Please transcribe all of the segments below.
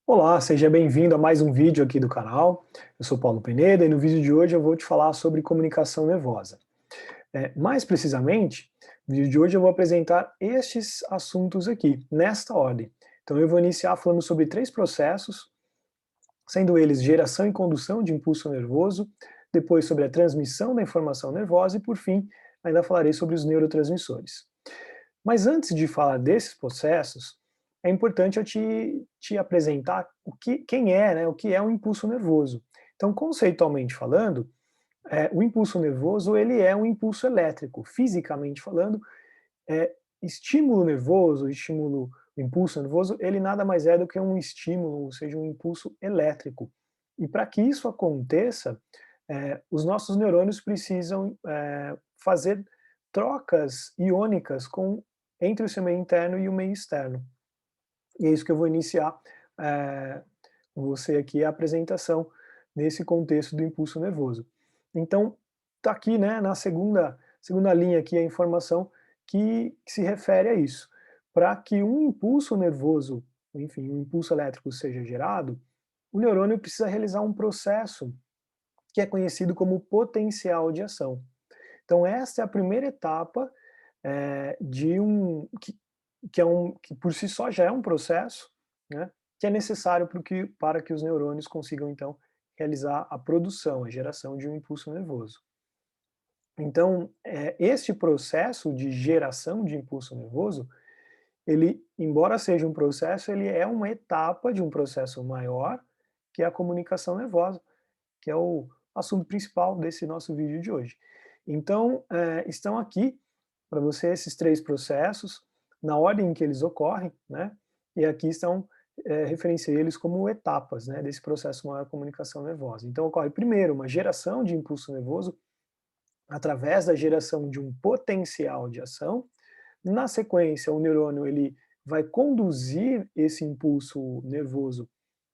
Olá, seja bem-vindo a mais um vídeo aqui do canal. Eu sou Paulo Peneda e no vídeo de hoje eu vou te falar sobre comunicação nervosa. Mais precisamente, no vídeo de hoje eu vou apresentar estes assuntos aqui, nesta ordem. Então eu vou iniciar falando sobre três processos, sendo eles geração e condução de impulso nervoso, depois sobre a transmissão da informação nervosa e, por fim, ainda falarei sobre os neurotransmissores. Mas antes de falar desses processos, é importante eu te apresentar quem é, né, o que é um impulso nervoso. Então, conceitualmente falando, o impulso nervoso ele é um impulso elétrico. Fisicamente falando, estímulo nervoso, o impulso nervoso, ele nada mais é do que um estímulo, ou seja, um impulso elétrico. E para que isso aconteça, os nossos neurônios precisam fazer trocas iônicas entre o seu meio interno e o meio externo. E é isso que eu vou iniciar eh, com você aqui a apresentação nesse contexto do impulso nervoso. Então, está aqui, né, na segunda linha aqui a informação que se refere a isso. Para que um impulso nervoso, enfim, um impulso elétrico seja gerado, o neurônio precisa realizar um processo que é conhecido como potencial de ação. Então essa é a primeira etapa de que por si só já é um processo, né, que é necessário para que os neurônios consigam então realizar a produção, a geração de um impulso nervoso. Então, este processo de geração de impulso nervoso, ele, embora seja um processo, ele é uma etapa de um processo maior, que é a comunicação nervosa, que é o assunto principal desse nosso vídeo de hoje. Então, estão aqui para você esses três processos, na ordem em que eles ocorrem, né? E aqui estão, referenciei eles como etapas, né, desse processo maior comunicação nervosa. Então ocorre primeiro uma geração de impulso nervoso através da geração de um potencial de ação. Na sequência, o neurônio ele vai conduzir esse impulso nervoso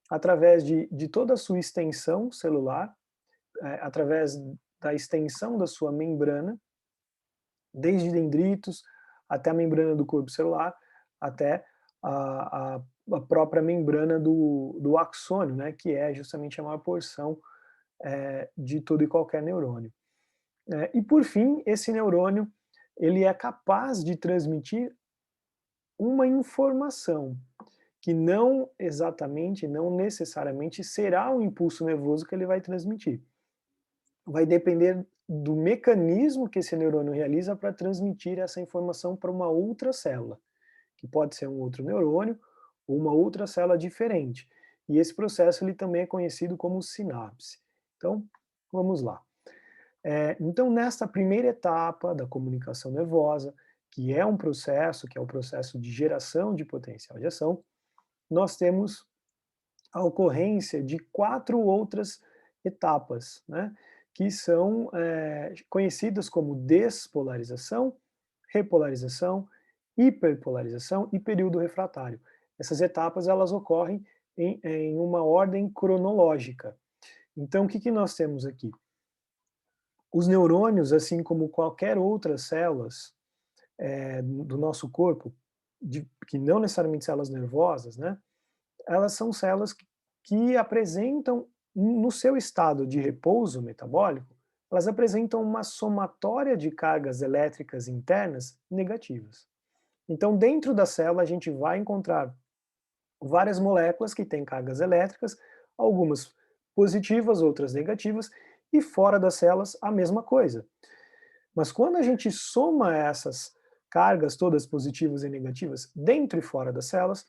através de toda a sua extensão celular, através da extensão da sua membrana, desde dendritos até a membrana do corpo celular, até a própria membrana do axônio, né, que é justamente a maior porção de todo e qualquer neurônio. E por fim, esse neurônio ele é capaz de transmitir uma informação que não exatamente, não necessariamente será o impulso nervoso que ele vai transmitir. Vai depender do mecanismo que esse neurônio realiza para transmitir essa informação para uma outra célula, que pode ser um outro neurônio ou uma outra célula diferente. E esse processo ele também é conhecido como sinapse. Então, vamos lá. Então, nesta primeira etapa da comunicação nervosa, que é um processo, que é o processo de geração de potencial de ação, nós temos a ocorrência de quatro outras etapas, né, que são conhecidas como despolarização, repolarização, hiperpolarização e período refratário. Essas etapas elas ocorrem em uma ordem cronológica. Então, o que nós temos aqui? Os neurônios, assim como qualquer outras células do nosso corpo, que não necessariamente células nervosas, né, elas são células que apresentam, no seu estado de repouso metabólico, elas apresentam uma somatória de cargas elétricas internas negativas. Então, dentro da célula, a gente vai encontrar várias moléculas que têm cargas elétricas, algumas positivas, outras negativas, e fora das células, a mesma coisa. Mas quando a gente soma essas cargas todas positivas e negativas dentro e fora das células,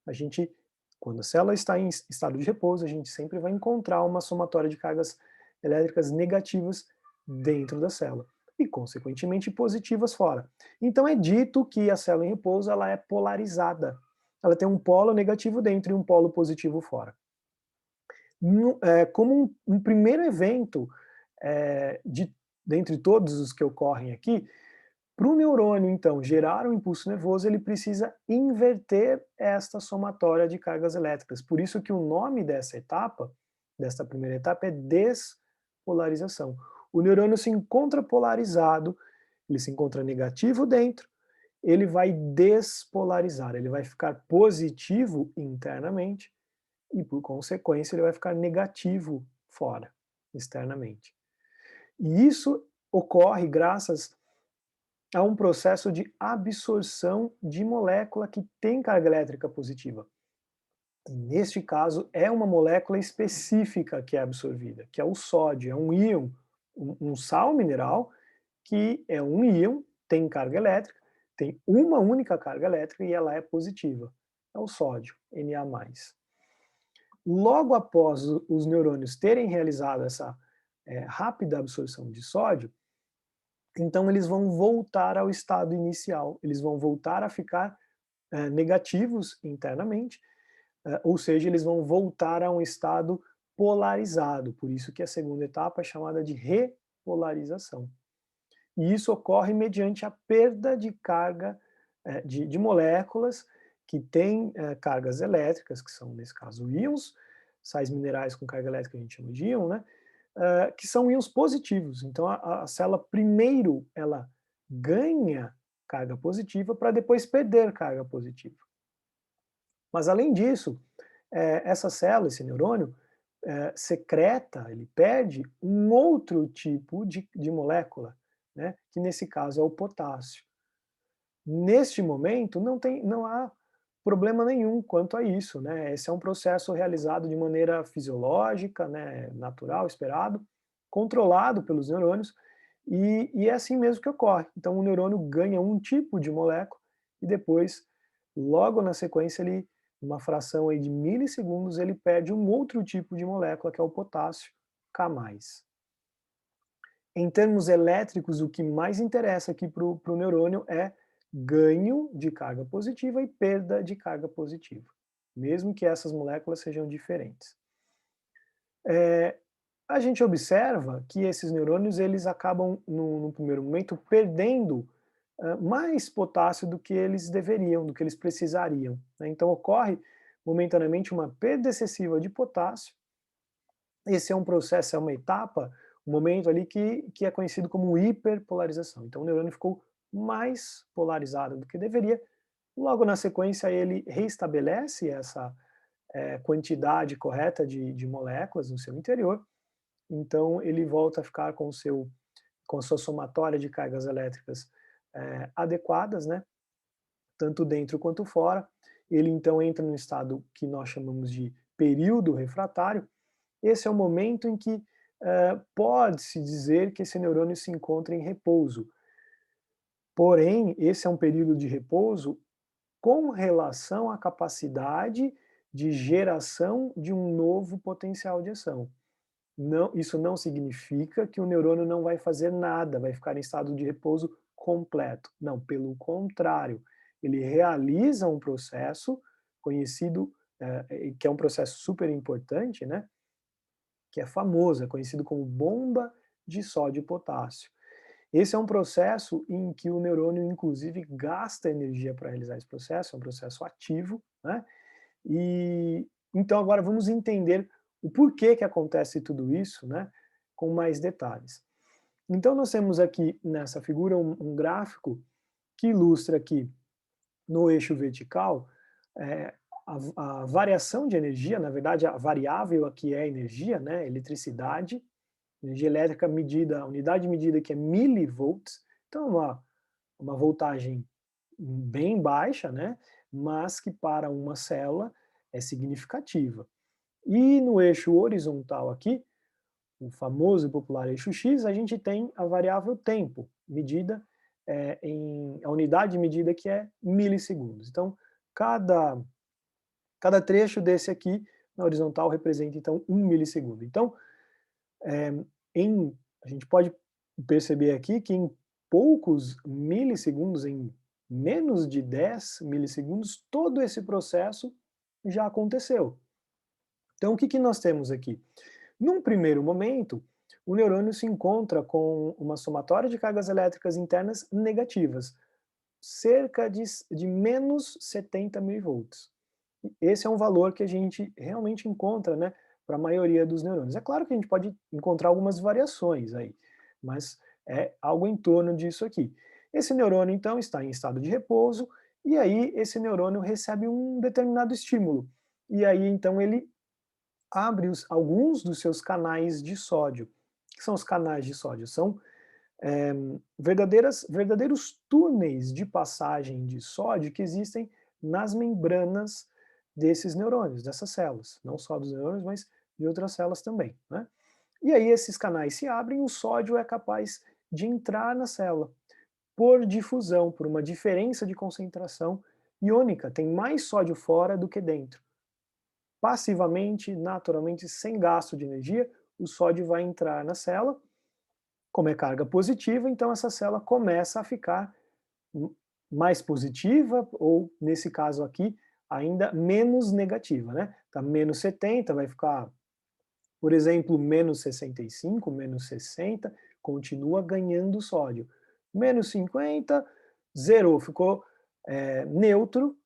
a gente, quando a célula está em estado de repouso, a gente sempre vai encontrar uma somatória de cargas elétricas negativas dentro da célula e, consequentemente, positivas fora. Então é dito que a célula em repouso ela é polarizada. Ela tem um polo negativo dentro e um polo positivo fora. Como um primeiro evento, dentre todos os que ocorrem aqui, para o neurônio, então, gerar um impulso nervoso, ele precisa inverter esta somatória de cargas elétricas. Por isso que o nome dessa etapa, desta primeira etapa, é despolarização. O neurônio se encontra polarizado, ele se encontra negativo dentro, ele vai despolarizar, ele vai ficar positivo internamente e, por consequência, ele vai ficar negativo fora, externamente. E isso ocorre graças a um processo de absorção de molécula que tem carga elétrica positiva. E neste caso, é uma molécula específica que é absorvida, que é o sódio, é um íon, um sal mineral, que é um íon, tem carga elétrica, tem uma única carga elétrica e ela é positiva. É o sódio, Na+. Logo após os neurônios terem realizado essa rápida absorção de sódio, então eles vão voltar ao estado inicial, eles vão voltar a ficar negativos internamente, ou seja, eles vão voltar a um estado polarizado, por isso que a segunda etapa é chamada de repolarização. E isso ocorre mediante a perda de carga de moléculas que têm cargas elétricas, que são, nesse caso, íons, sais minerais com carga elétrica a gente chama de íon, né? Que são íons positivos. Então, a célula, primeiro, ela ganha carga positiva para depois perder carga positiva. Mas, além disso, essa célula, esse neurônio, secreta, ele perde um outro tipo de molécula, né, que nesse caso é o potássio. Neste momento, não há problema nenhum quanto a isso, né? Esse é um processo realizado de maneira fisiológica, né, natural, esperado, controlado pelos neurônios, e é assim mesmo que ocorre. Então, o neurônio ganha um tipo de molécula e depois, logo na sequência, ele, uma fração aí de milissegundos, ele perde um outro tipo de molécula, que é o potássio, K+. Em termos elétricos, o que mais interessa aqui para o neurônio é ganho de carga positiva e perda de carga positiva, mesmo que essas moléculas sejam diferentes. A gente observa que esses neurônios eles acabam, no primeiro momento, perdendo mais potássio do que eles deveriam, do que eles precisariam, né? Então ocorre momentaneamente uma perda excessiva de potássio. Esse é um processo, é uma etapa, um momento ali que é conhecido como hiperpolarização. Então o neurônio ficou mais polarizado do que deveria. Logo na sequência ele reestabelece essa quantidade correta de moléculas no seu interior. Então ele volta a ficar com a sua somatória de cargas elétricas adequadas, né? Tanto dentro quanto fora. Ele então entra no estado que nós chamamos de período refratário. Esse é o momento em que pode-se dizer que esse neurônio se encontra em repouso. Porém, esse é um período de repouso com relação à capacidade de geração de um novo potencial de ação. Não, isso não significa que o neurônio não vai fazer nada, vai ficar em estado de repouso completo. Não, pelo contrário, ele realiza um processo conhecido, que é um processo super importante, né? Que é famoso, é conhecido como bomba de sódio e potássio. Esse é um processo em que o neurônio, inclusive, gasta energia para realizar esse processo, é um processo ativo, né? E então agora vamos entender o porquê que acontece tudo isso, né? Com mais detalhes. Então nós temos aqui nessa figura um gráfico que ilustra aqui no eixo vertical é, a variação de energia, na verdade a variável aqui é a energia, né? Eletricidade, energia elétrica medida, a unidade de medida que é milivolts, então uma voltagem bem baixa, né, mas que para uma célula é significativa. E no eixo horizontal aqui, o famoso e popular eixo X, a gente tem a variável tempo, medida a unidade de medida que é milissegundos. Então, cada trecho desse aqui, na horizontal, representa então 1 milissegundo. Então, a gente pode perceber aqui que em poucos milissegundos, em menos de 10 milissegundos, todo esse processo já aconteceu. Então, o que nós temos aqui? Num primeiro momento, o neurônio se encontra com uma somatória de cargas elétricas internas negativas, cerca de menos 70 milivolts. Esse é um valor que a gente realmente encontra, né, para a maioria dos neurônios. É claro que a gente pode encontrar algumas variações aí, mas é algo em torno disso aqui. Esse neurônio, então, está em estado de repouso, e aí esse neurônio recebe um determinado estímulo. E aí, então, ele abre alguns dos seus canais de sódio. O que são os canais de sódio? São verdadeiros túneis de passagem de sódio que existem nas membranas desses neurônios, dessas células, não só dos neurônios, mas de outras células também, né? E aí esses canais se abrem, o sódio é capaz de entrar na célula por difusão, por uma diferença de concentração iônica, tem mais sódio fora do que dentro. Passivamente, naturalmente, sem gasto de energia, o sódio vai entrar na célula, como é carga positiva, então essa célula começa a ficar mais positiva, ou nesse caso aqui, ainda menos negativa, né? Tá menos 70, vai ficar, por exemplo, menos 65, menos 60, continua ganhando sódio. Menos 50, zerou, ficou neutro,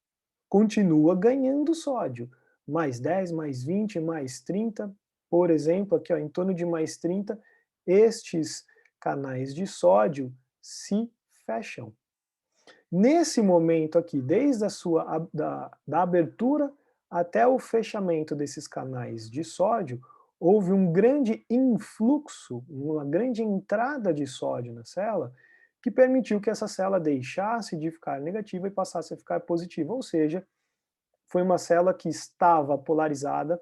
continua ganhando sódio. Mais 10, mais 20, mais 30, por exemplo, aqui ó, em torno de mais 30, estes canais de sódio se fecham. Nesse momento aqui, desde da abertura até o fechamento desses canais de sódio, houve um grande influxo, uma grande entrada de sódio na célula, que permitiu que essa célula deixasse de ficar negativa e passasse a ficar positiva, ou seja, foi uma célula que estava polarizada,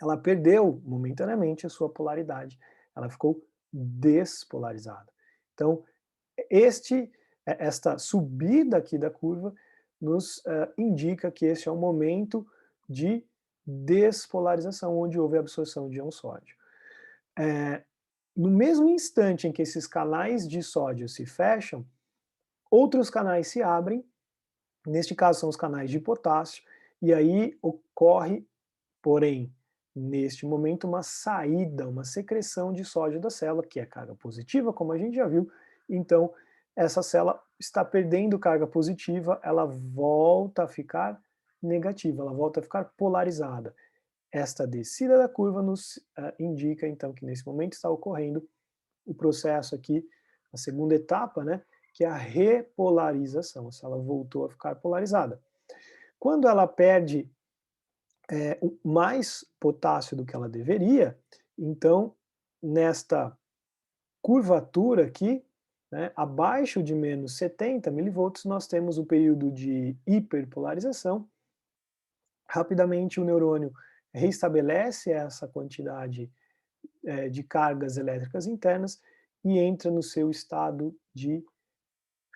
ela perdeu momentaneamente a sua polaridade, ela ficou despolarizada. Então, esta subida aqui da curva nos indica que esse é um momento de despolarização, onde houve absorção de íon sódio. No mesmo instante em que esses canais de sódio se fecham, outros canais se abrem, neste caso são os canais de potássio, e aí ocorre, porém, neste momento, uma saída, uma secreção de sódio da célula, que é carga positiva, como a gente já viu. Então, essa célula está perdendo carga positiva, ela volta a ficar negativa, ela volta a ficar polarizada. Esta descida da curva nos indica, então, que nesse momento está ocorrendo o processo aqui, a segunda etapa, né, que é a repolarização. A célula voltou a ficar polarizada. Quando ela perde mais potássio do que ela deveria, então, nesta curvatura aqui, né, abaixo de menos 70 milivolts, nós temos o período de hiperpolarização. Rapidamente o neurônio restabelece essa quantidade de cargas elétricas internas e entra no seu estado de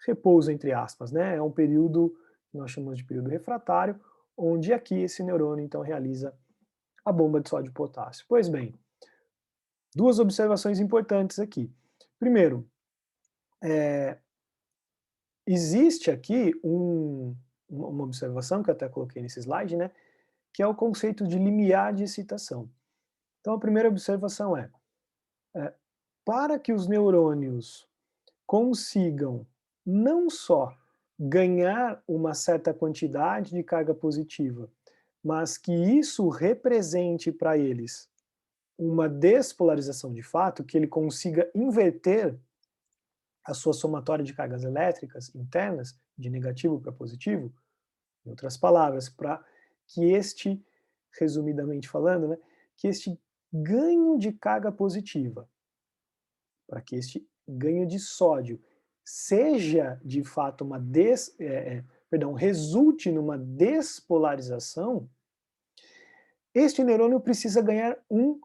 repouso, entre aspas, né? É um período que nós chamamos de período refratário, onde aqui esse neurônio então realiza a bomba de sódio e potássio. Pois bem, duas observações importantes aqui. Primeiro, existe aqui uma observação que eu até coloquei nesse slide, né, que é o conceito de limiar de excitação. Então a primeira observação para que os neurônios consigam não só ganhar uma certa quantidade de carga positiva, mas que isso represente para eles uma despolarização de fato, que ele consiga inverter a sua somatória de cargas elétricas internas, de negativo para positivo, em outras palavras, para que este, resumidamente falando, né, que este ganho de carga positiva, para que este ganho de sódio seja de fato resulte numa despolarização, este neurônio precisa ganhar um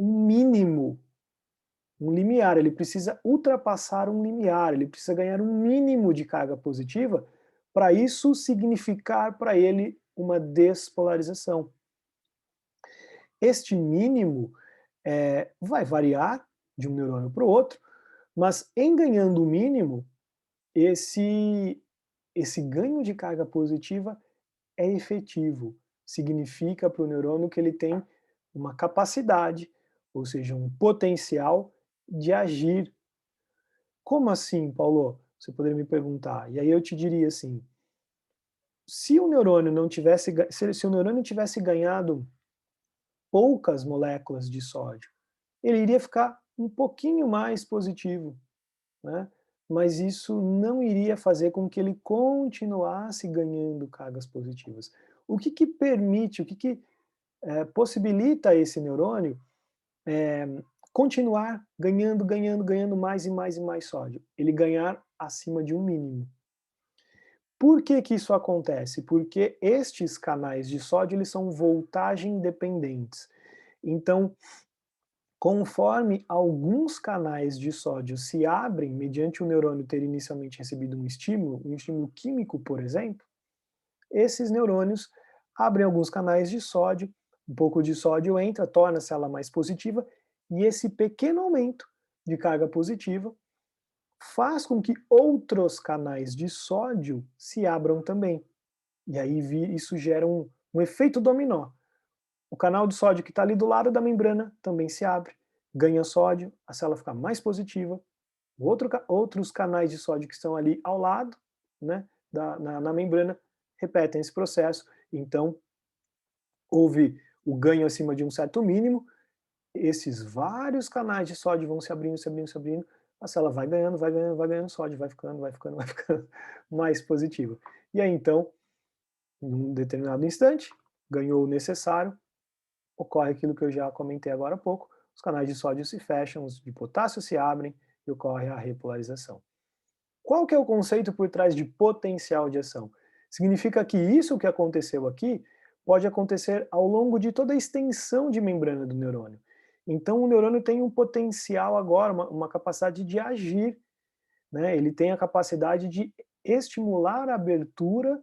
mínimo, um limiar, ele precisa ultrapassar um limiar, ele precisa ganhar um mínimo de carga positiva para isso significar para ele uma despolarização. Este mínimo vai variar de um neurônio para o outro, mas em ganhando o mínimo, esse ganho de carga positiva é efetivo. Significa para o neurônio que ele tem uma capacidade, ou seja, um potencial de agir. Como assim, Paulo? Você poderia me perguntar. E aí eu te diria assim, se o neurônio não tivesse, se o neurônio tivesse ganhado poucas moléculas de sódio, ele iria ficar um pouquinho mais positivo, né? Mas isso não iria fazer com que ele continuasse ganhando cargas positivas. O que permite, possibilita esse neurônio continuar ganhando mais e mais e mais sódio. Ele ganhar acima de um mínimo. Por que que isso acontece? Porque estes canais de sódio, eles são voltagem dependentes. Então, conforme alguns canais de sódio se abrem, mediante o neurônio ter inicialmente recebido um estímulo químico, por exemplo, esses neurônios abrem alguns canais de sódio, um pouco de sódio entra, torna a célula mais positiva, e esse pequeno aumento de carga positiva faz com que outros canais de sódio se abram também. E aí isso gera um efeito dominó. O canal de sódio que está ali do lado da membrana também se abre, ganha sódio, a célula fica mais positiva. Outros canais de sódio que estão ali ao lado, né, na membrana, repetem esse processo. Então, houve o ganho acima de um certo mínimo, esses vários canais de sódio vão se abrindo, se abrindo, se abrindo, a célula vai ganhando, vai ganhando, vai ganhando sódio, vai ficando, vai ficando, vai ficando mais positiva. E aí, então, em um determinado instante, ganhou o necessário, ocorre aquilo que eu já comentei agora há pouco, os canais de sódio se fecham, os de potássio se abrem e ocorre a repolarização. Qual que é o conceito por trás de potencial de ação? Significa que isso que aconteceu aqui pode acontecer ao longo de toda a extensão de membrana do neurônio. Então o neurônio tem um potencial agora, uma capacidade de agir, né? Ele tem a capacidade de estimular a abertura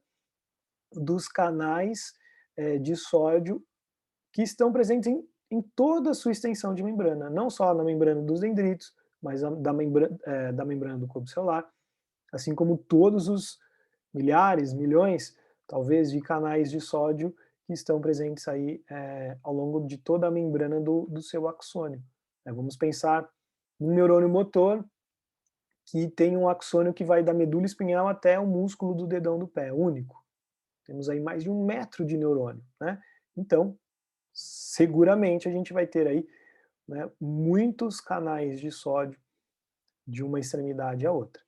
dos canais de sódio que estão presentes em toda a sua extensão de membrana, não só na membrana dos dendritos, mas da membrana do corpo celular, assim como todos os milhares, milhões, talvez, de canais de sódio que estão presentes aí ao longo de toda a membrana do seu axônio. Vamos pensar num neurônio motor que tem um axônio que vai da medula espinhal até o músculo do dedão do pé, único. Temos aí mais de 1 metro de neurônio, né? Então, seguramente a gente vai ter aí, né, muitos canais de sódio de uma extremidade à outra.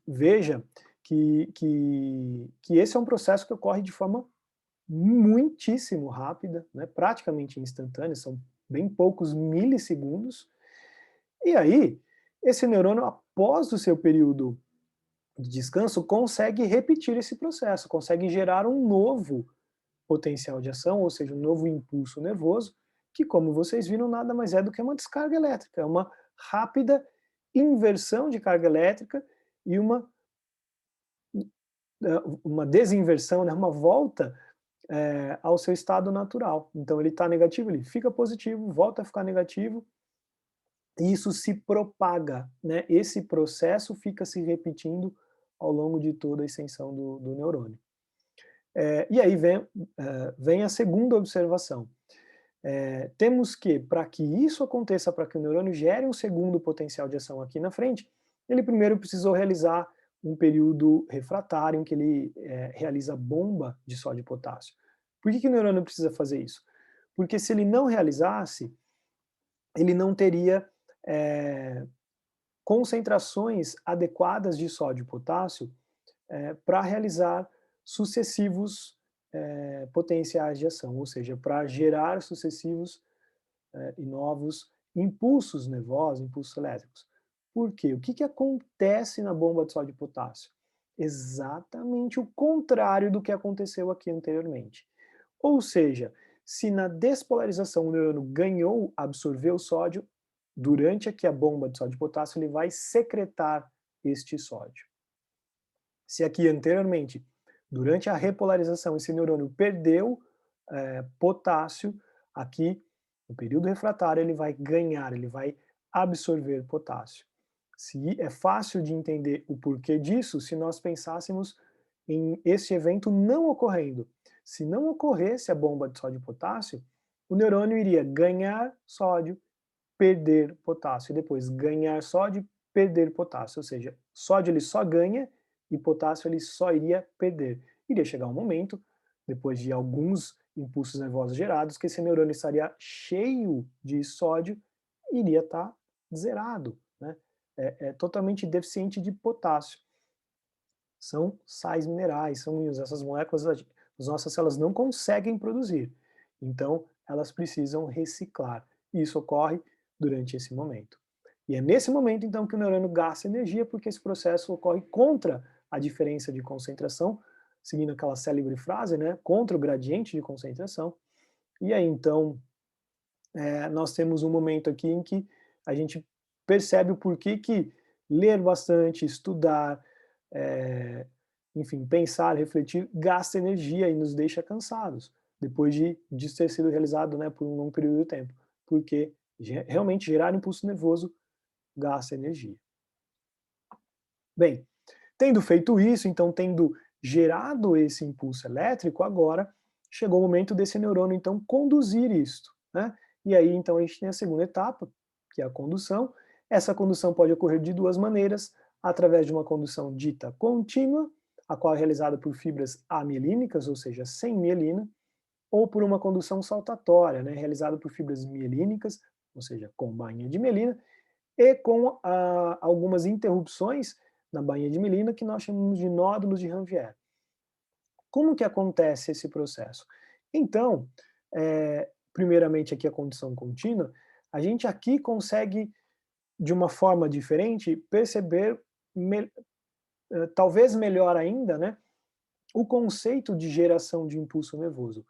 Veja que esse é um processo que ocorre de forma muitíssimo rápida, né, praticamente instantânea, são bem poucos milissegundos, e aí esse neurônio, após o seu período de descanso, consegue repetir esse processo, consegue gerar um novo potencial de ação, ou seja, um novo impulso nervoso, que, como vocês viram, nada mais é do que uma descarga elétrica, é uma rápida inversão de carga elétrica e uma desinversão, né, uma volta ao seu estado natural. Então ele está negativo, ele fica positivo, volta a ficar negativo, e isso se propaga, né? Esse processo fica se repetindo ao longo de toda a extensão do neurônio. E aí vem a segunda observação. Temos que, para que isso aconteça, para que o neurônio gere um segundo potencial de ação aqui na frente, ele primeiro precisou realizar um período refratário em que ele realiza bomba de sódio e potássio. Por que o neurônio precisa fazer isso? Porque se ele não realizasse, ele não teria concentrações adequadas de sódio e potássio para realizar sucessivos potenciais de ação, ou seja, para gerar sucessivos e novos impulsos nervosos, impulsos elétricos. Por quê? O que acontece na bomba de sódio e potássio? Exatamente o contrário do que aconteceu aqui anteriormente. Ou seja, se na despolarização o neurônio ganhou, absorveu sódio, durante aqui a bomba de sódio e potássio ele vai secretar este sódio. Se aqui anteriormente, durante a repolarização, esse neurônio perdeu potássio, aqui no período refratário ele vai ganhar, ele vai absorver potássio. Se é fácil de entender o porquê disso, se nós pensássemos em esse evento não ocorrendo. Se não ocorresse a bomba de sódio e potássio, o neurônio iria ganhar sódio, perder potássio, e depois ganhar sódio, perder potássio, ou seja, sódio ele só ganha e potássio ele só iria perder. Iria chegar um momento, depois de alguns impulsos nervosos gerados, que esse neurônio estaria cheio de sódio e iria estar zerado, né? É totalmente deficiente de potássio. São sais minerais, são íons, essas moléculas as nossas células não conseguem produzir. Então, elas precisam reciclar. E isso ocorre durante esse momento. E é nesse momento, então, que o neurônio gasta energia, porque esse processo ocorre contra a diferença de concentração, seguindo aquela célebre frase, né, contra o gradiente de concentração. E aí, então, nós temos um momento aqui em que a gente percebe o porquê que ler bastante, estudar, é, enfim, pensar, refletir, gasta energia e nos deixa cansados, depois disso ter sido realizado, né, por um longo período de tempo, porque realmente gerar impulso nervoso gasta energia. Bem, tendo feito isso, então tendo gerado esse impulso elétrico, agora chegou o momento desse neurônio então conduzir isto, né? E aí então a gente tem a segunda etapa, que é a condução. Essa condução pode ocorrer de duas maneiras, através de uma condução dita contínua, a qual é realizada por fibras amielínicas, ou seja, sem mielina, ou por uma condução saltatória, né, realizada por fibras mielínicas, ou seja, com bainha de mielina, e com algumas interrupções na bainha de mielina que nós chamamos de nódulos de Ranvier. Como que acontece esse processo? Então, primeiramente aqui a condição contínua, a gente aqui consegue, de uma forma diferente, perceber, talvez melhor ainda, né, o conceito de geração de impulso nervoso.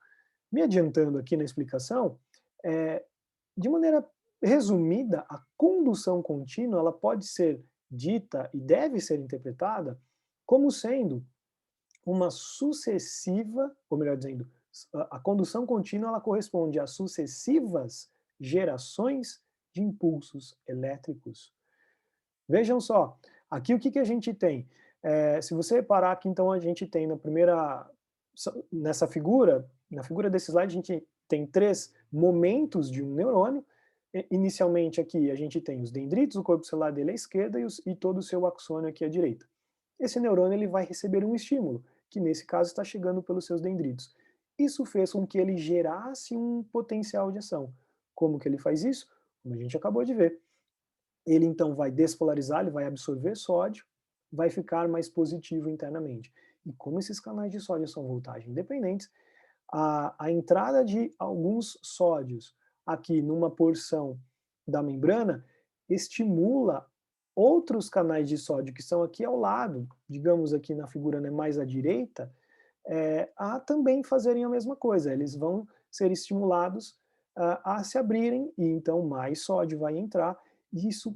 Me adiantando aqui na explicação, de maneira resumida, a condução contínua ela pode ser dita e deve ser interpretada como sendo uma sucessiva, ou melhor dizendo, a condução contínua ela corresponde a sucessivas gerações de impulsos elétricos. Vejam só, aqui o que, que a gente tem? Se você reparar que então a gente tem nessa figura, na figura desse slide a gente tem três momentos de um neurônio. Inicialmente aqui a gente tem os dendritos, o corpo celular dele à esquerda e todo o seu axônio aqui à direita. Esse neurônio ele vai receber um estímulo, que nesse caso está chegando pelos seus dendritos. Isso fez com que ele gerasse um potencial de ação. Como que ele faz isso? Como a gente acabou de ver. Ele então vai despolarizar, ele vai absorver sódio, vai ficar mais positivo internamente. E como esses canais de sódio são voltagem independentes, a entrada de alguns sódios aqui numa porção da membrana estimula outros canais de sódio que são aqui ao lado, digamos aqui na figura, né, mais à direita, a também fazerem a mesma coisa. Eles vão ser estimulados a se abrirem e então mais sódio vai entrar e isso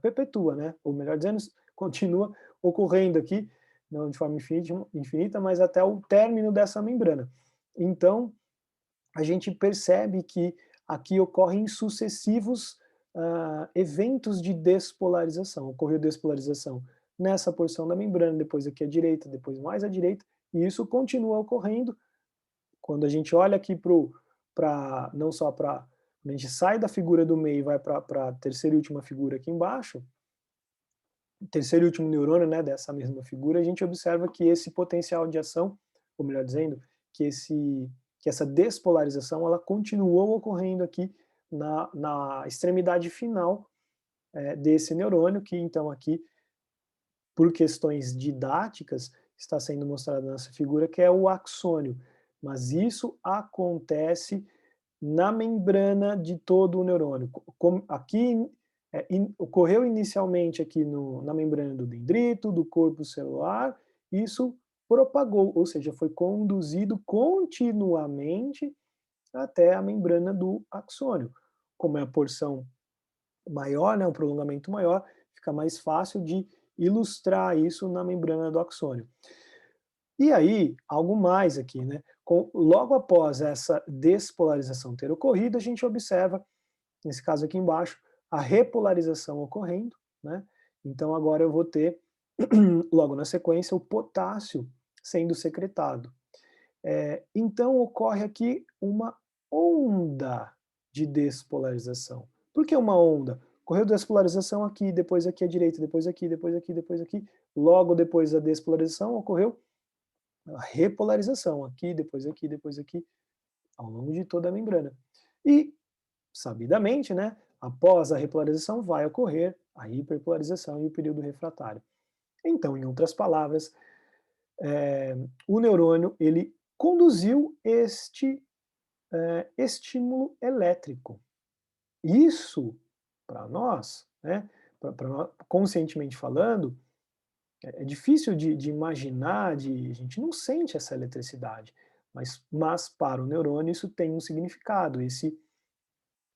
perpetua, né? Ou melhor dizendo, continua ocorrendo aqui, não de forma infinita, mas até o término dessa membrana. Então, a gente percebe que aqui ocorrem sucessivos eventos de despolarização. Ocorreu despolarização nessa porção da membrana, depois aqui à direita, depois mais à direita, e isso continua ocorrendo quando a gente olha aqui não só para a gente sai da figura do meio e vai para a terceira e última figura aqui embaixo, o terceiro e último neurônio, né, dessa mesma figura, a gente observa que esse potencial de ação, ou melhor dizendo, que essa despolarização, ela continuou ocorrendo aqui na extremidade final desse neurônio, que então aqui, por questões didáticas, está sendo mostrado nessa figura, que é o axônio. Mas isso acontece na membrana de todo o neurônio. Aqui ocorreu inicialmente aqui na membrana do dendrito, do corpo celular, isso propagou, ou seja, foi conduzido continuamente até a membrana do axônio. Como é a porção maior, né, um prolongamento maior, fica mais fácil de ilustrar isso na membrana do axônio. E aí, algo mais aqui, né? Logo após essa despolarização ter ocorrido, a gente observa, nesse caso aqui embaixo, a repolarização ocorrendo, né? Então agora eu vou ter, logo na sequência, o potássio sendo secretado. Então ocorre aqui uma onda de despolarização. Por que uma onda? Ocorreu despolarização aqui, depois aqui à direita, depois aqui, depois aqui, depois aqui. Logo depois da despolarização ocorreu a repolarização, aqui, depois aqui, ao longo de toda a membrana. E, sabidamente, né, após a repolarização vai ocorrer a hiperpolarização e o período refratário. Então, em outras palavras, o neurônio ele conduziu este estímulo elétrico. Isso, para nós, né, conscientemente falando, é difícil de imaginar, a gente não sente essa eletricidade, mas para o neurônio isso tem um significado,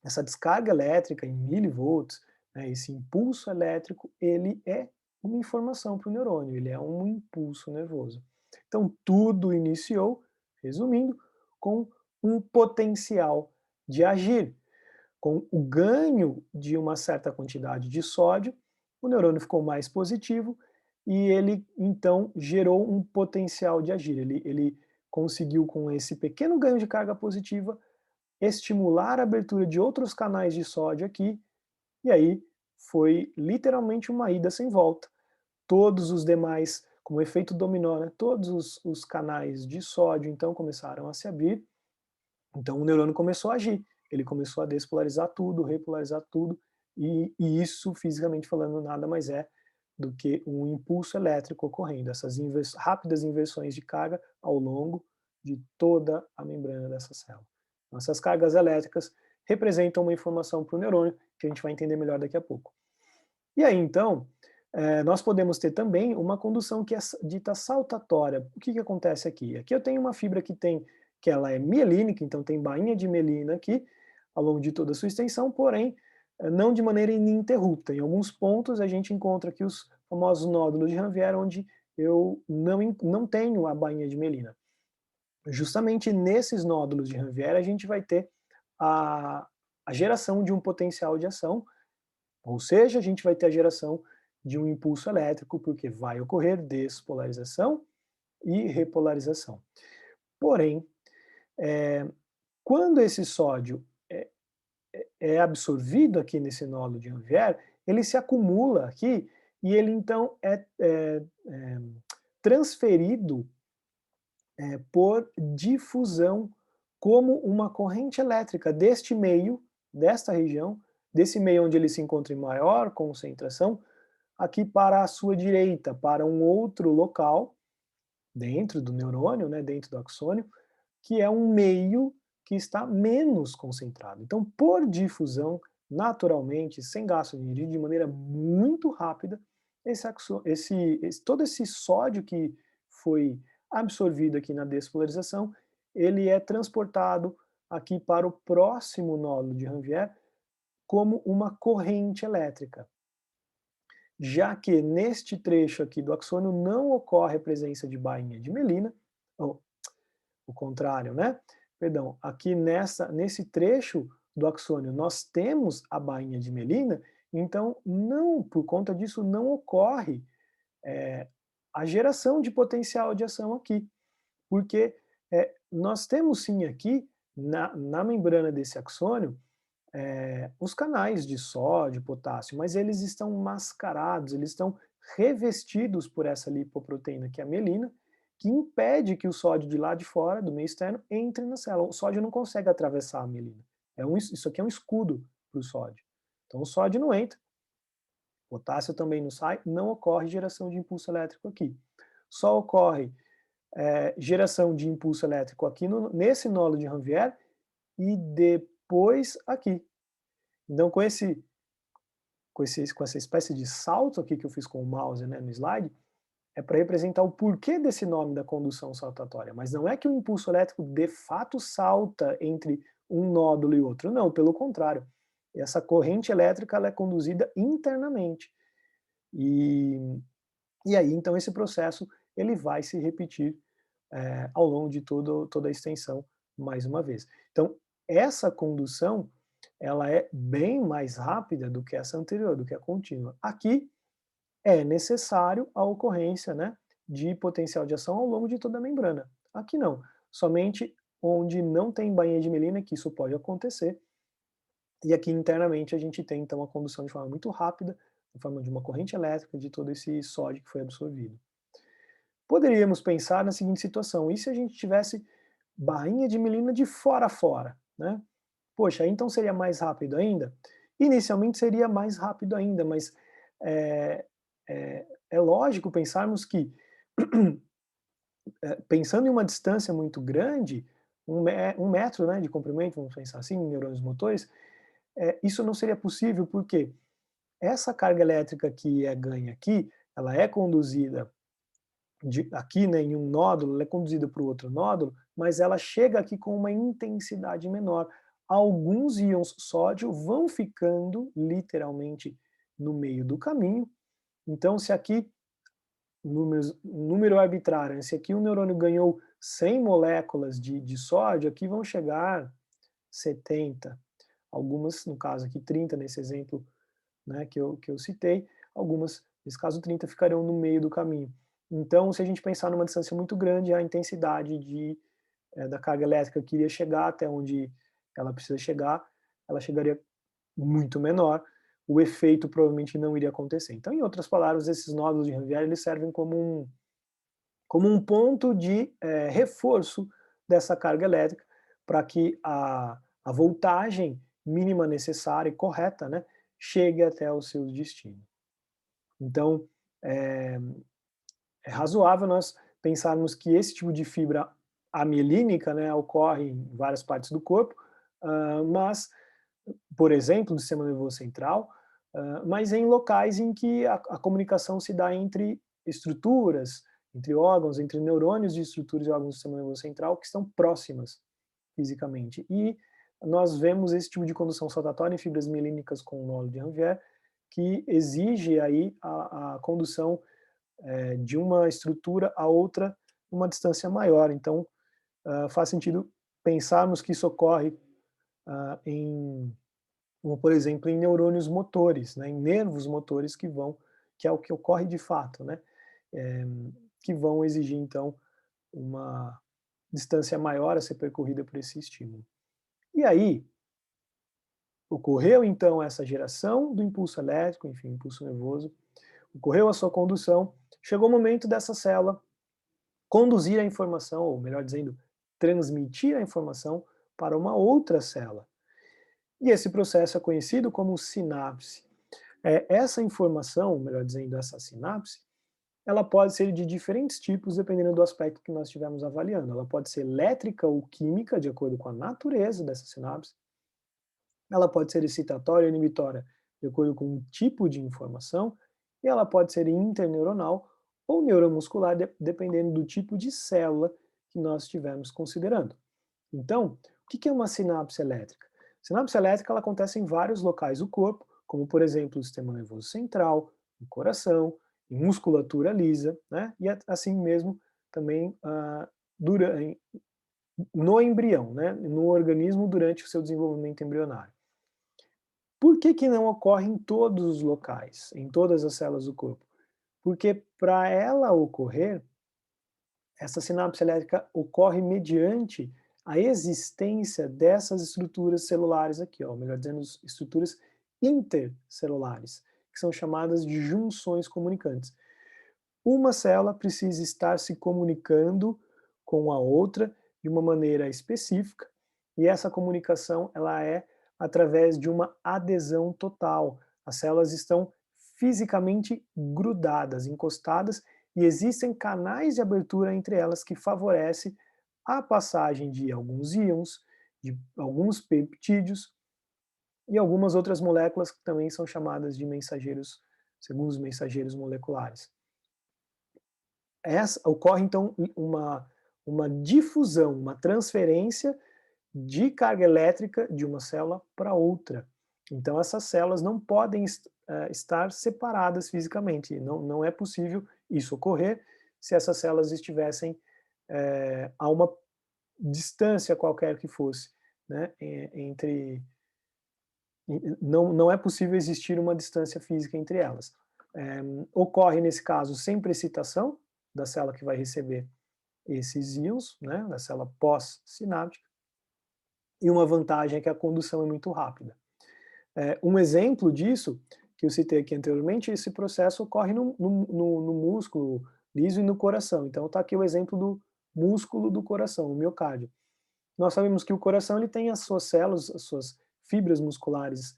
essa descarga elétrica em milivolts, né, esse impulso elétrico, ele é uma informação para o neurônio, ele é um impulso nervoso. Então tudo iniciou, resumindo, com um potencial de agir. Com o ganho de uma certa quantidade de sódio, o neurônio ficou mais positivo e ele então gerou um potencial de agir. Ele conseguiu, com esse pequeno ganho de carga positiva, estimular a abertura de outros canais de sódio aqui, e aí foi literalmente uma ida sem volta. Todos os demais, como efeito dominó, né, todos os canais de sódio então começaram a se abrir, então o neurônio começou a agir, ele começou a despolarizar tudo, repolarizar tudo, e isso, fisicamente falando, nada mais é do que um impulso elétrico ocorrendo, essas rápidas inversões de carga ao longo de toda a membrana dessa célula. Então, essas cargas elétricas representam uma informação para o neurônio, que a gente vai entender melhor daqui a pouco. E aí, então, nós podemos ter também uma condução que é dita saltatória. O que acontece aqui? Aqui eu tenho uma fibra que ela é mielínica, então tem bainha de mielina aqui, ao longo de toda a sua extensão, porém, não de maneira ininterrupta. Em alguns pontos a gente encontra aqui os famosos nódulos de Ranvier, onde eu não tenho a bainha de mielina. Justamente nesses nódulos de Ranvier a gente vai ter a geração de um potencial de ação, ou seja, a gente vai ter a geração de um impulso elétrico, porque vai ocorrer despolarização e repolarização. Porém, quando esse sódio é absorvido aqui nesse nódulo de Ranvier, ele se acumula aqui e ele então é transferido por difusão como uma corrente elétrica deste meio, desta região, desse meio onde ele se encontra em maior concentração, aqui para a sua direita, para um outro local, dentro do neurônio, né, dentro do axônio, que é um meio que está menos concentrado. Então, por difusão, naturalmente, sem gasto de energia, de maneira muito rápida, todo esse sódio que foi absorvido aqui na despolarização, ele é transportado aqui para o próximo nódulo de Ranvier como uma corrente elétrica. Já que neste trecho aqui do axônio não ocorre a presença de bainha de mielina, ou o contrário, né? Perdão, aqui nesse trecho do axônio nós temos a bainha de mielina, então não, por conta disso não ocorre a geração de potencial de ação aqui, porque nós temos sim aqui na membrana desse axônio os canais de sódio, potássio, mas eles estão mascarados, eles estão revestidos por essa lipoproteína que é a mielina, que impede que o sódio de lá de fora, do meio externo, entre na célula. O sódio não consegue atravessar a mielina. Isso aqui é um escudo para o sódio. Então o sódio não entra, o potássio também não sai, não ocorre geração de impulso elétrico aqui. Só ocorre geração de impulso elétrico aqui nesse nódulo de Ranvier e depois aqui. Então, com essa espécie de salto aqui que eu fiz com o mouse, né, no slide, é para representar o porquê desse nome da condução saltatória. Mas não é que o impulso elétrico de fato salta entre um nódulo e outro. Não, pelo contrário. Essa corrente elétrica ela é conduzida internamente. E aí, então, esse processo ele vai se repetir ao longo de toda a extensão, mais uma vez. Então, essa condução ela é bem mais rápida do que essa anterior, do que a contínua. Aqui é necessário a ocorrência, né, de potencial de ação ao longo de toda a membrana. Aqui não, somente onde não tem bainha de mielina que isso pode acontecer, e aqui internamente a gente tem então a condução de forma muito rápida, na forma de uma corrente elétrica de todo esse sódio que foi absorvido. Poderíamos pensar na seguinte situação: e se a gente tivesse bainha de mielina de fora a fora, né? Poxa, então seria mais rápido ainda? Inicialmente seria mais rápido ainda, mas é lógico pensarmos que, pensando em uma distância muito grande, 1 metro, né, de comprimento, vamos pensar assim, em neurônios motores, isso não seria possível, porque essa carga elétrica que é ganha aqui, ela é conduzida aqui, né, em um nódulo, ela é conduzida para o outro nódulo, mas ela chega aqui com uma intensidade menor. Alguns íons sódio vão ficando literalmente no meio do caminho. Então, se aqui, número arbitrário, né, se aqui um neurônio ganhou 100 moléculas de sódio, aqui vão chegar 70, algumas, no caso aqui 30, nesse exemplo, né, que eu citei, algumas, nesse caso 30, ficarão no meio do caminho. Então, se a gente pensar numa distância muito grande, a intensidade da carga elétrica que iria chegar até onde ela precisa chegar, ela chegaria muito menor, o efeito provavelmente não iria acontecer. Então, em outras palavras, esses nódulos de Ranvier, eles servem como um ponto de reforço dessa carga elétrica, para que a voltagem mínima necessária e correta, né, chegue até o seu destino. Então, é, é razoável nós pensarmos que esse tipo de fibra amielínica, né, ocorre em várias partes do corpo, mas, por exemplo, no sistema nervoso central, mas em locais em que a comunicação se dá entre estruturas, entre órgãos, entre neurônios de estruturas e órgãos do sistema nervoso central que estão próximas fisicamente. E nós vemos esse tipo de condução saltatória em fibras mielínicas com o nódulo de Ranvier, que exige aí a condução de uma estrutura a outra uma distância maior. Então, faz sentido pensarmos que isso ocorre como por exemplo, em neurônios motores, né, em nervos motores que é o que ocorre de fato, né, é, que vão exigir, então, uma distância maior a ser percorrida por esse estímulo. E aí, ocorreu então essa geração do impulso elétrico, enfim, impulso nervoso, ocorreu a sua condução, chegou o momento dessa célula conduzir a informação, ou melhor dizendo, transmitir a informação para uma outra célula. E esse processo é conhecido como sinapse. Essa informação, melhor dizendo, essa sinapse, ela pode ser de diferentes tipos, dependendo do aspecto que nós estivermos avaliando. Ela pode ser elétrica ou química, de acordo com a natureza dessa sinapse. Ela pode ser excitatória ou inibitória, de acordo com o tipo de informação. E ela pode ser interneuronal ou neuromuscular, dependendo do tipo de célula que nós estivermos considerando. Então, o que é uma sinapse elétrica? Sinapse elétrica ela acontece em vários locais do corpo, como por exemplo o sistema nervoso central, no coração, em musculatura lisa, né? E assim mesmo também no embrião, né? No organismo durante o seu desenvolvimento embrionário. Por que não ocorre em todos os locais, em todas as células do corpo? Porque para ela ocorrer, essa sinapse elétrica ocorre mediante a existência dessas estruturas celulares aqui, ó, melhor dizendo, estruturas intercelulares, que são chamadas de junções comunicantes. Uma célula precisa estar se comunicando com a outra de uma maneira específica, e essa comunicação ela é através de uma adesão total. As células estão fisicamente grudadas, encostadas, e existem canais de abertura entre elas que favorecem a passagem de alguns íons, de alguns peptídeos e algumas outras moléculas que também são chamadas de mensageiros, segundo os mensageiros moleculares. Ocorre então uma difusão, uma transferência de carga elétrica de uma célula para outra. Então essas células não podem estar separadas fisicamente, não é possível isso ocorrer se essas células estivessem a uma distância qualquer que fosse, né, não é possível existir uma distância física entre elas. Ocorre nesse caso sem precipitação da célula que vai receber esses íons, né, da célula pós-sináptica, e uma vantagem é que a condução é muito rápida. Um exemplo disso, que eu citei aqui anteriormente, esse processo ocorre no músculo liso e no coração. Então está aqui o exemplo do músculo do coração, o miocárdio. Nós sabemos que o coração ele tem as suas células, as suas fibras musculares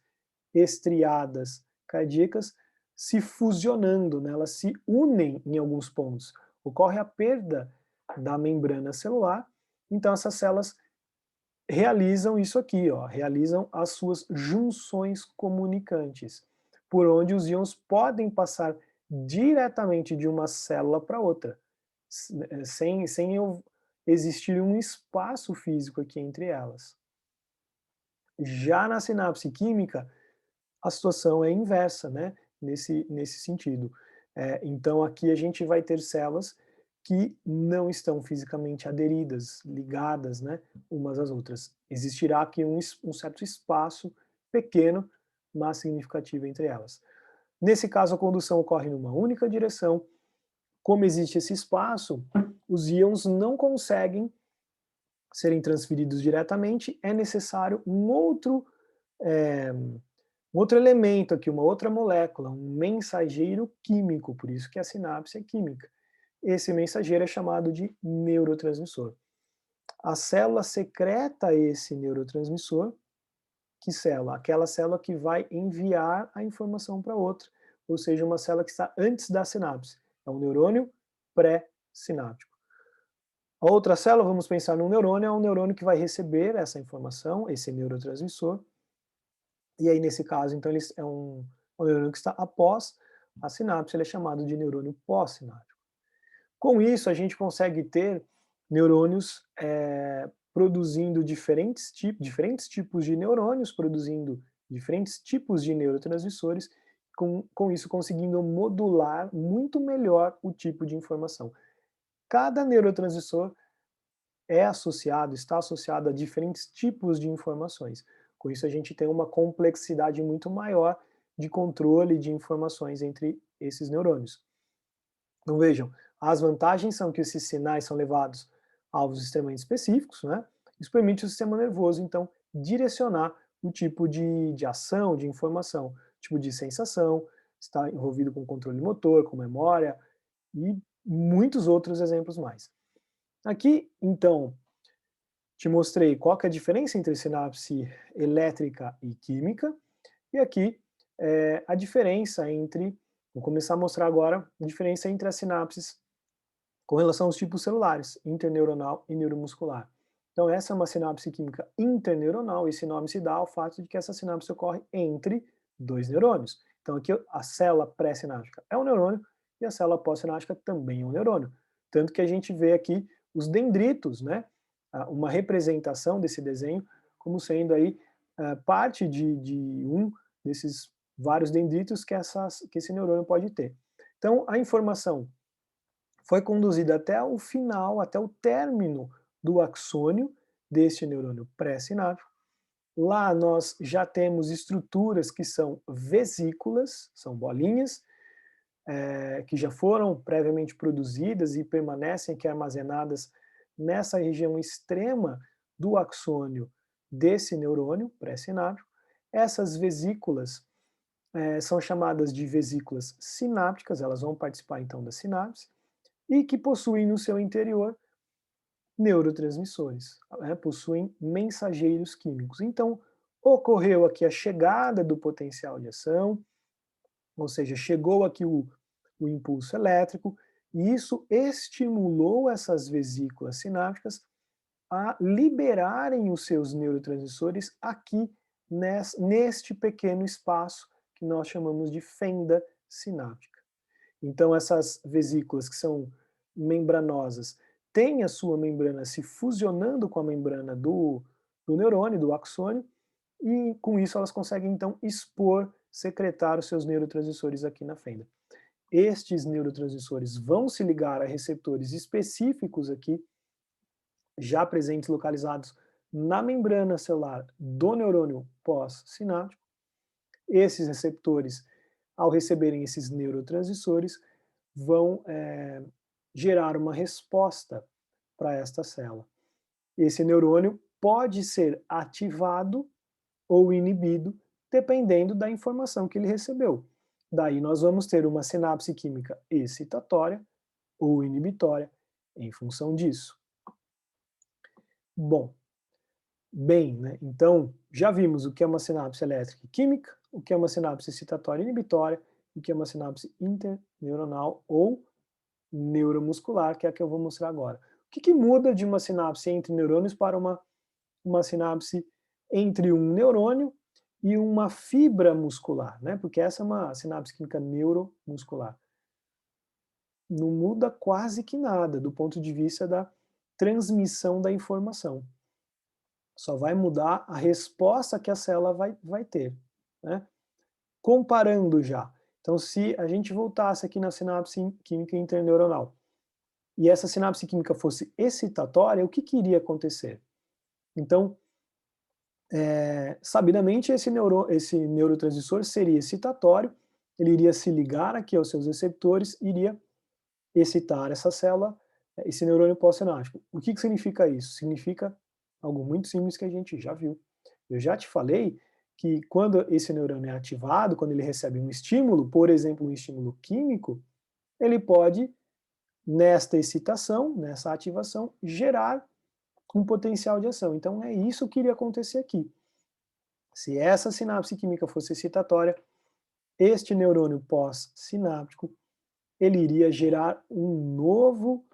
estriadas cardíacas se fusionando, né? Elas se unem em alguns pontos. Ocorre a perda da membrana celular, então essas células realizam isso aqui, ó, realizam as suas junções comunicantes, por onde os íons podem passar diretamente de uma célula para outra, sem existir um espaço físico aqui entre elas. Já na sinapse química, a situação é inversa, né, nesse sentido. Então aqui a gente vai ter células que não estão fisicamente aderidas, ligadas, né, umas às outras. Existirá aqui um certo espaço pequeno, mas significativo entre elas. Nesse caso, a condução ocorre numa única direção. Como existe esse espaço, os íons não conseguem serem transferidos diretamente, é necessário um outro elemento aqui, uma outra molécula, um mensageiro químico, por isso que a sinapse é química. Esse mensageiro é chamado de neurotransmissor. A célula secreta esse neurotransmissor. Que célula? Aquela célula que vai enviar a informação para outra, ou seja, uma célula que está antes da sinapse. É um neurônio pré-sináptico. A outra célula, vamos pensar num neurônio, é um neurônio que vai receber essa informação, esse neurotransmissor, e aí nesse caso, então, ele é um neurônio que está após a sinapse, ele é chamado de neurônio pós-sináptico. Com isso, a gente consegue ter neurônios produzindo diferentes tipos de neurônios, produzindo diferentes tipos de neurotransmissores, com isso conseguindo modular muito melhor o tipo de informação. Cada neurotransmissor está associado a diferentes tipos de informações. Com isso, a gente tem uma complexidade muito maior de controle de informações entre esses neurônios. Então, vejam, as vantagens são que esses sinais são levados a alvos extremamente específicos, né? Isso permite ao sistema nervoso, então, direcionar o tipo de ação, de informação, tipo de sensação, está envolvido com controle motor, com memória e muitos outros exemplos mais. Aqui, então, te mostrei qual que é a diferença entre sinapse elétrica e química, e aqui a diferença entre, vou começar a mostrar agora, a diferença entre as sinapses com relação aos tipos celulares, interneuronal e neuromuscular. Então essa é uma sinapse química interneuronal, esse nome se dá ao fato de que essa sinapse ocorre entre dois neurônios. Então aqui a célula pré-sináptica é um neurônio e a célula pós-sináptica também é um neurônio. Tanto que a gente vê aqui os dendritos, né? Uma representação desse desenho como sendo aí parte de um desses vários dendritos que esse neurônio pode ter. Então a informação foi conduzida até o final, até o término do axônio deste neurônio pré-sináptico. Lá nós já temos estruturas que são vesículas, são bolinhas, que já foram previamente produzidas e permanecem aqui armazenadas nessa região extrema do axônio desse neurônio pré-sináptico. Essas vesículas são chamadas de vesículas sinápticas, elas vão participar então da sinapse, e que possuem no seu interior neurotransmissores, possuem mensageiros químicos. Então, ocorreu aqui a chegada do potencial de ação, ou seja, chegou aqui o impulso elétrico, e isso estimulou essas vesículas sinápticas a liberarem os seus neurotransmissores aqui neste pequeno espaço que nós chamamos de fenda sináptica. Então essas vesículas que são membranosas têm a sua membrana se fusionando com a membrana do neurônio, do axônio, e com isso elas conseguem então expor, secretar os seus neurotransmissores aqui na fenda. Estes neurotransmissores vão se ligar a receptores específicos aqui, já presentes localizados na membrana celular do neurônio pós-sináptico. Esses receptores, ao receberem esses neurotransmissores, vão gerar uma resposta para esta célula. Esse neurônio pode ser ativado ou inibido, dependendo da informação que ele recebeu. Daí nós vamos ter uma sinapse química excitatória ou inibitória em função disso. Bem, né? Então já vimos o que é uma sinapse elétrica e química, o que é uma sinapse excitatória e inibitória, e o que é uma sinapse interneuronal ou neuromuscular, que é a que eu vou mostrar agora. O que muda de uma sinapse entre neurônios para uma uma sinapse entre um neurônio e uma fibra muscular, né? Porque essa é uma sinapse química neuromuscular. Não muda quase que nada do ponto de vista da transmissão da informação. Só vai mudar a resposta que a célula vai ter, né? Comparando já. Então, se a gente voltasse aqui na sinapse química interneuronal e essa sinapse química fosse excitatória, o que iria acontecer? Então, sabidamente, esse neurotransmissor seria excitatório, ele iria se ligar aqui aos seus receptores, iria excitar essa célula, esse neurônio pós-sináptico. O que significa isso? Significa algo muito simples que a gente já viu. Eu já te falei que quando esse neurônio é ativado, quando ele recebe um estímulo, por exemplo, um estímulo químico, ele pode, nesta excitação, nessa ativação, gerar um potencial de ação. Então é isso que iria acontecer aqui. Se essa sinapse química fosse excitatória, este neurônio pós-sináptico, ele iria gerar um novo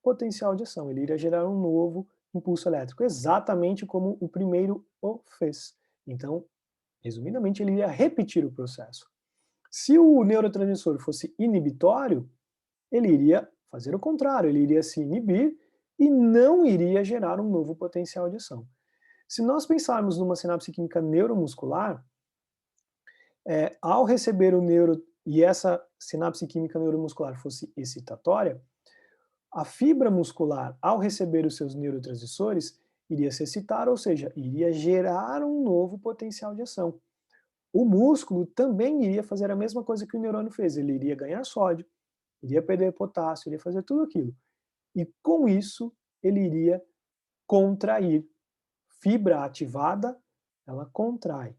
potencial de ação, ele iria gerar um novo impulso elétrico, exatamente como o primeiro o fez. Então, resumidamente, ele iria repetir o processo. Se o neurotransmissor fosse inibitório, ele iria fazer o contrário, ele iria se inibir e não iria gerar um novo potencial de ação. Se nós pensarmos numa sinapse química neuromuscular, ao receber o neuro e essa sinapse química neuromuscular fosse excitatória, a fibra muscular, ao receber os seus neurotransmissores, iria se excitar, ou seja, iria gerar um novo potencial de ação. O músculo também iria fazer a mesma coisa que o neurônio fez, ele iria ganhar sódio, iria perder potássio, iria fazer tudo aquilo. E com isso, ele iria contrair. Fibra ativada, ela contrai.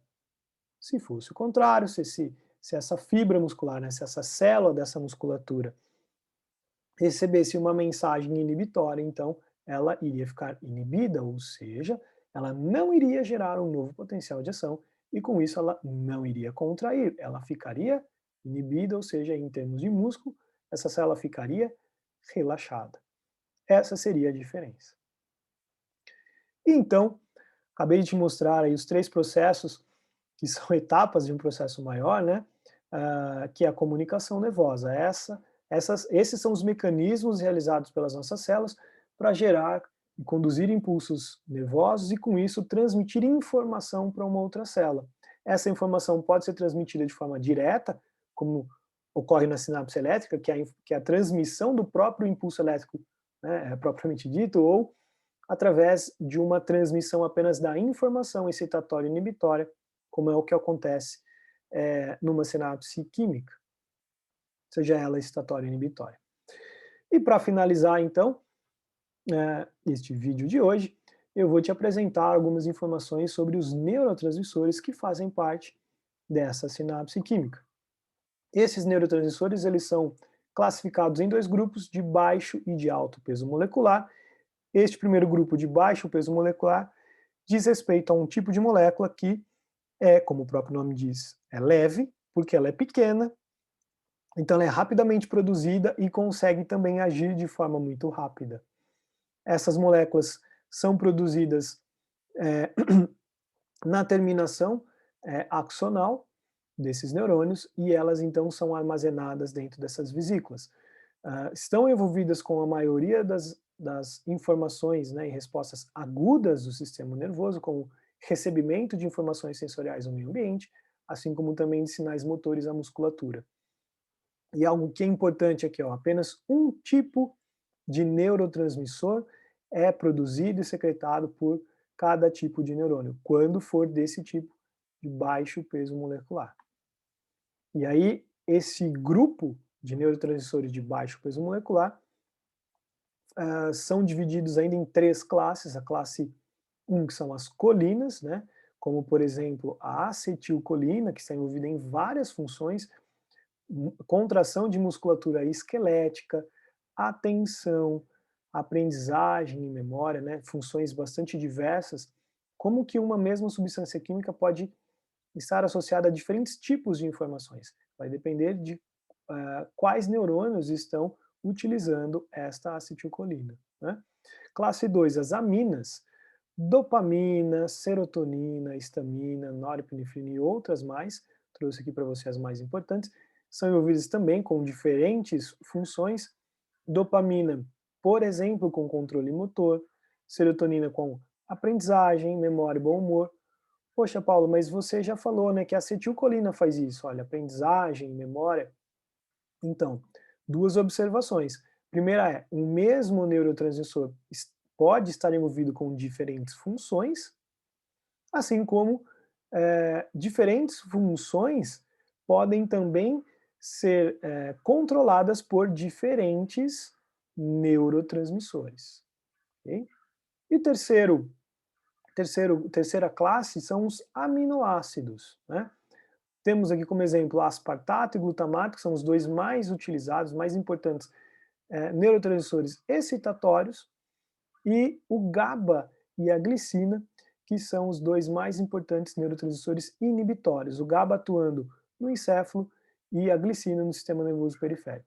Se fosse o contrário, se essa fibra muscular, né, se essa célula dessa musculatura recebesse uma mensagem inibitória, então ela iria ficar inibida, ou seja, ela não iria gerar um novo potencial de ação e com isso ela não iria contrair, ela ficaria inibida, ou seja, em termos de músculo, essa célula ficaria relaxada. Essa seria a diferença. Então, acabei de te mostrar aí os 3 processos que são etapas de um processo maior, né? Que é a comunicação nervosa. Esses são os mecanismos realizados pelas nossas células para gerar e conduzir impulsos nervosos e, com isso, transmitir informação para uma outra célula. Essa informação pode ser transmitida de forma direta, como ocorre na sinapse elétrica, que é a transmissão do próprio impulso elétrico, né, propriamente dito, ou através de uma transmissão apenas da informação excitatória e inibitória, como é o que acontece numa sinapse química, seja ela excitatória ou inibitória. E para finalizar, então, este vídeo de hoje, eu vou te apresentar algumas informações sobre os neurotransmissores que fazem parte dessa sinapse química. Esses neurotransmissores, eles são classificados em 2 grupos, de baixo e de alto peso molecular. Este primeiro grupo de baixo peso molecular diz respeito a um tipo de molécula que como o próprio nome diz, é leve, porque ela é pequena, então ela é rapidamente produzida e consegue também agir de forma muito rápida. Essas moléculas são produzidas na terminação axonal desses neurônios e elas então são armazenadas dentro dessas vesículas. Estão envolvidas com a maioria das informações, né, e respostas agudas do sistema nervoso, como recebimento de informações sensoriais no meio ambiente, assim como também de sinais motores à musculatura. E algo que é importante aqui, apenas um tipo de neurotransmissor é produzido e secretado por cada tipo de neurônio, quando for desse tipo de baixo peso molecular. E aí, esse grupo de neurotransmissores de baixo peso molecular são divididos ainda em 3 classes. A classe 1, que são as colinas, né, como, por exemplo, a acetilcolina, que está envolvida em várias funções, contração de musculatura esquelética, atenção, aprendizagem e memória, né, funções bastante diversas. Como que uma mesma substância química pode estar associada a diferentes tipos de informações? Vai depender de quais neurônios estão utilizando esta acetilcolina, né? Classe 2, as aminas. Dopamina, serotonina, histamina, norepinefrina e outras mais, trouxe aqui para você as mais importantes, são envolvidas também com diferentes funções. Dopamina, por exemplo, com controle motor, serotonina com aprendizagem, memória e bom humor. Poxa, Paulo, mas você já falou, né, que a acetilcolina faz isso, olha, aprendizagem, memória. Então, duas observações. Primeira é, o mesmo neurotransmissor pode estar envolvido com diferentes funções, assim como diferentes funções podem também ser controladas por diferentes neurotransmissores. Okay? E terceira classe são os aminoácidos. Né? Temos aqui como exemplo aspartato e glutamato, que são os dois mais utilizados, mais importantes neurotransmissores excitatórios, e o GABA e a glicina, que são os dois mais importantes neurotransmissores inibitórios, o GABA atuando no encéfalo e a glicina no sistema nervoso periférico.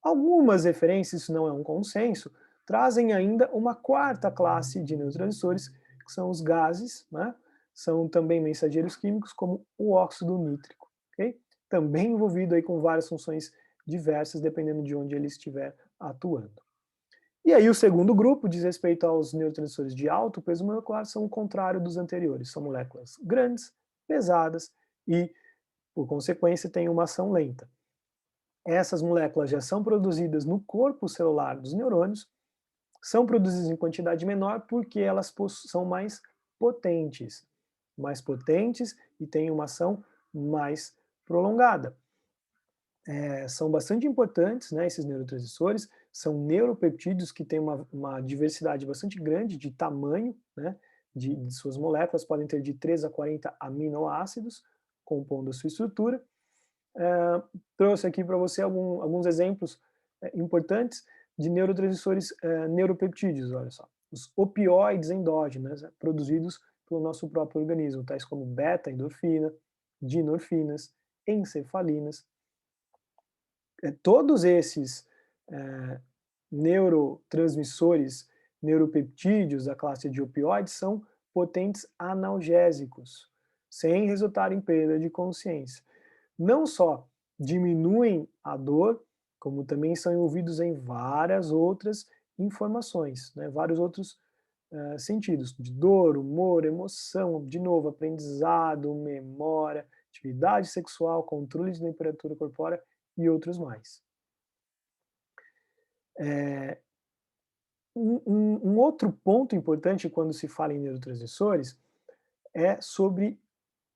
Algumas referências, isso não é um consenso, trazem ainda uma quarta classe de neurotransmissores, que são os gases, né? São também mensageiros químicos, como o óxido nítrico, okay? Também envolvido aí com várias funções diversas, dependendo de onde ele estiver atuando. E aí o segundo grupo diz respeito aos neurotransmissores de alto peso molecular, são o contrário dos anteriores, são moléculas grandes, pesadas e, por consequência, têm uma ação lenta. Essas moléculas já são produzidas no corpo celular dos neurônios, são produzidas em quantidade menor porque elas são mais potentes e têm uma ação mais prolongada. São bastante importantes, né, esses neurotransmissores, são neuropeptídeos que têm uma diversidade bastante grande de tamanho, né, de suas moléculas, podem ter de 3 a 40 aminoácidos compondo a sua estrutura. Trouxe aqui para você alguns exemplos importantes de neurotransmissores neuropeptídeos, olha só. Os opioides endógenos, né, produzidos pelo nosso próprio organismo, tais como beta-endorfina, dinorfinas, encefalinas. Todos esses neurotransmissores, neuropeptídeos da classe de opioides são potentes analgésicos, sem resultar em perda de consciência. Não só diminuem a dor, como também são envolvidos em várias outras informações, né, vários outros sentidos, de dor, humor, emoção, de novo, aprendizado, memória, atividade sexual, controle de temperatura corpórea e outros mais. Um outro ponto importante quando se fala em neurotransmissores é sobre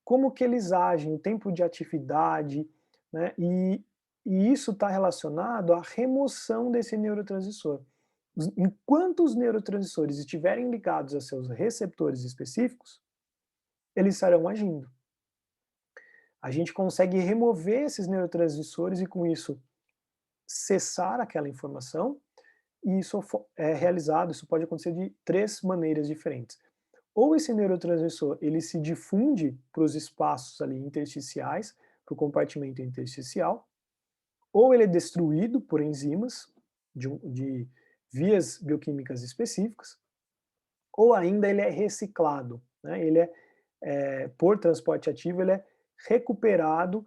como que eles agem, o tempo de atividade, né, e isso está relacionado à remoção desse neurotransmissor. Enquanto os neurotransmissores estiverem ligados a seus receptores específicos, eles estarão agindo. A gente consegue remover esses neurotransmissores e com isso cessar aquela informação, e isso é realizado, isso pode acontecer de 3 maneiras diferentes. Ou esse neurotransmissor, ele se difunde para os espaços ali intersticiais, para o compartimento intersticial, ou ele é destruído por enzimas de vias bioquímicas específicas, ou ainda ele é reciclado, né? Ele por transporte ativo, ele é recuperado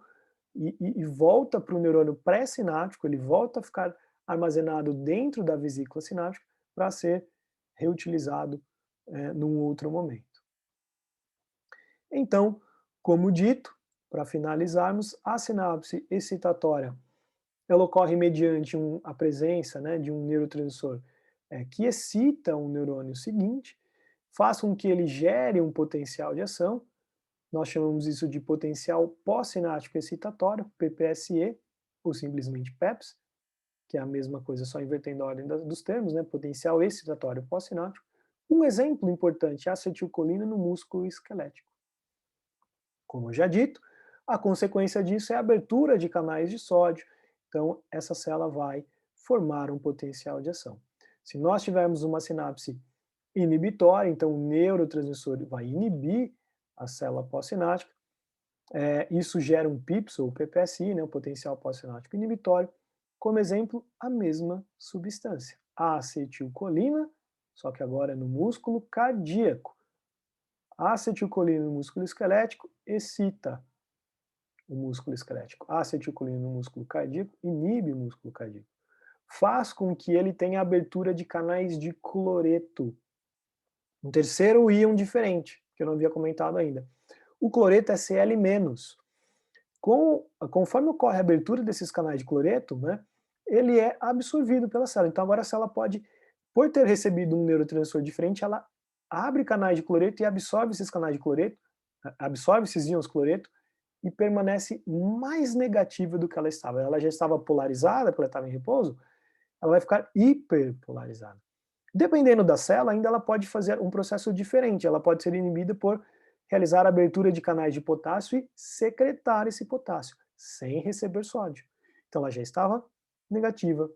e volta para o neurônio pré-sináptico, ele volta a ficar armazenado dentro da vesícula sináptica para ser reutilizado num outro momento. Então, como dito, para finalizarmos, a sinapse excitatória ela ocorre mediante a presença, né, de um neurotransmissor que excita um neurônio seguinte, faz com que ele gere um potencial de ação. Nós chamamos isso de potencial pós-sináptico excitatório, PPSE, ou simplesmente PEPS, que é a mesma coisa, só invertendo a ordem dos termos, né? Potencial excitatório pós-sináptico. Um exemplo importante é a acetilcolina no músculo esquelético. Como eu já dito, a consequência disso é a abertura de canais de sódio, então essa célula vai formar um potencial de ação. Se nós tivermos uma sinapse inibitória, então o neurotransmissor vai inibir a célula pós-sináptica, isso gera um PIPS, ou PPSI, né, o potencial pós-sináptico inibitório, como exemplo, a mesma substância, a acetilcolina só que agora é no músculo cardíaco. A acetilcolina no músculo esquelético excita o músculo esquelético. A acetilcolina no músculo cardíaco inibe o músculo cardíaco. Faz com que ele tenha abertura de canais de cloreto. Um terceiro íon diferente, que eu não havia comentado ainda. O cloreto é Cl-. Conforme ocorre a abertura desses canais de cloreto, né, ele é absorvido pela célula. Então agora a célula pode, por ter recebido um neurotransmissor diferente, ela abre canais de cloreto e absorve esses canais de cloreto, absorve esses íons cloreto e permanece mais negativa do que ela estava. Ela já estava polarizada, porque ela estava em repouso, ela vai ficar hiperpolarizada. Dependendo da célula, ainda ela pode fazer um processo diferente, ela pode ser inibida por realizar a abertura de canais de potássio e secretar esse potássio, sem receber sódio. Então ela já estava negativa,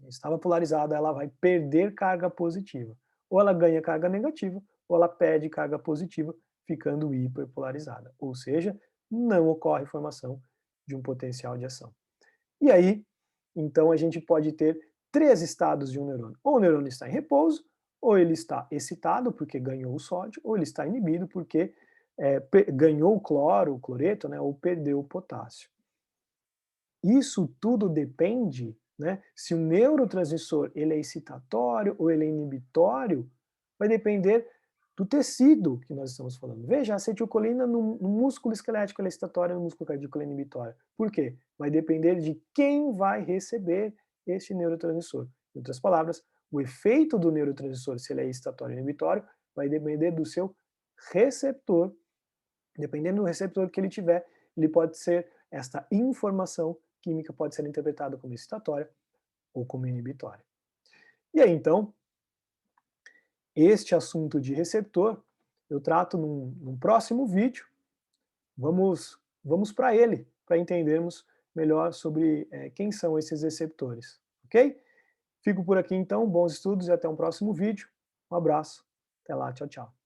estava polarizada, ela vai perder carga positiva. Ou ela ganha carga negativa, ou ela perde carga positiva, ficando hiperpolarizada. Ou seja, não ocorre formação de um potencial de ação. E aí, então a gente pode ter 3 estados de um neurônio. Ou o neurônio está em repouso, ou ele está excitado porque ganhou o sódio, ou ele está inibido porque ganhou o cloro, o cloreto, né, ou perdeu o potássio. Isso tudo depende, né, se o neurotransmissor ele é excitatório ou ele é inibitório, vai depender do tecido que nós estamos falando. Veja, a acetilcolina no músculo esquelético ela é excitatória, no músculo cardíaco ela é inibitória. Por quê? Vai depender de quem vai receber este neurotransmissor. Em outras palavras, o efeito do neurotransmissor, se ele é excitatório ou inibitório, vai depender do seu receptor. Dependendo do receptor que ele tiver, ele pode ser, esta informação química pode ser interpretada como excitatória ou como inibitória. E aí, então, este assunto de receptor eu trato num próximo vídeo. Vamos para ele, para entendermos melhor sobre quem são esses receptores, ok? Fico por aqui então, bons estudos e até um próximo vídeo. Um abraço, até lá, tchau, tchau.